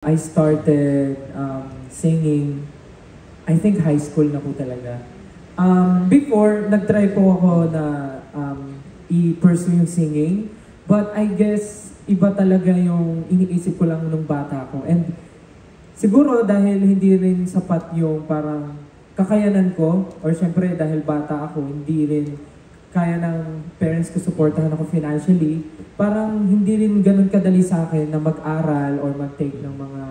I started singing, I think high school na po talaga. Before, nag-try po ako na i-pursue yung singing. But I guess, iba talaga yung iniisip ko lang nung bata ko. And siguro dahil hindi rin sapat yung parang kakayanan ko, or syempre dahil bata ako, hindi rin kaya ng parents ko supportahan ako financially, parang hindi rin ganun kadali sa akin na mag-aral or mag-take ng mga,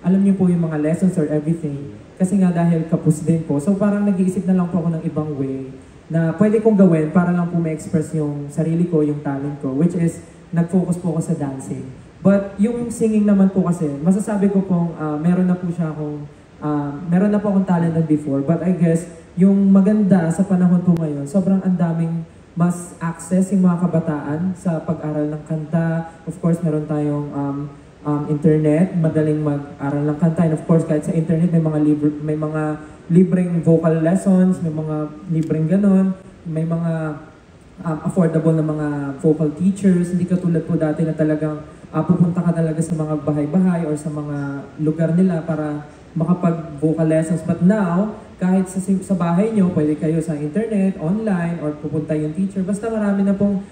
alam niyo po yung mga lessons or everything. Kasi nga dahil kapos din po. So parang nag-iisip na lang po ako ng ibang way na pwede kong gawin para lang po ma-express yung sarili ko, yung talent ko, which is nag-focus po ako sa dancing. But yung singing naman po kasi, masasabi ko pong meron na po akong talent than before. But I guess, yung maganda sa panahon po ngayon, sobrang ang daming mas access yung mga kabataan sa pag-aral ng kanta. Of course, meron tayong internet, madaling mag-aral ng kanta. And of course, kahit sa internet, may mga libreng vocal lessons, may mga libreng ganon, may mga affordable na mga vocal teachers. Hindi katulad po dati na talagang pupunta ka talaga sa mga bahay-bahay or sa mga lugar nila para makapag-vocal lessons. But now, kahit sa bahay nyo, pwede kayo sa internet, online, or pupunta yung teacher. Basta marami na pong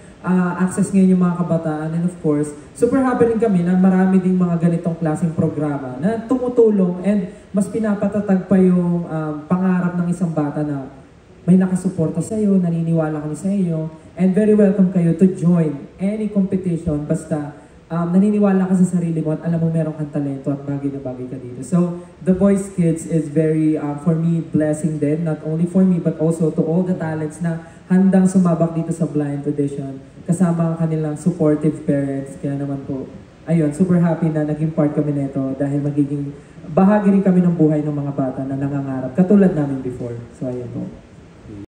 access ngayon yung mga kabataan. And of course, super happy rin kami na marami ding mga ganitong klaseng programa na tumutulong and mas pinapatatag pa yung pangarap ng isang bata na may nakasuporta sa iyo, naniniwala kami sa iyo, and very welcome kayo to join any competition basta naniniwala ka sa sarili mo at alam mo meron kang talento at bagay na bagay ka dito. So, The Voice Kids is very, for me, blessing din. Not only for me, but also to all the talents na handang sumabak dito sa blind audition. Kasama ang kanilang supportive parents. Kaya naman po, ayun, super happy na naging part kami nito dahil magiging bahagi rin kami ng buhay ng mga bata na nangangarap. Katulad namin before. So, ayun po.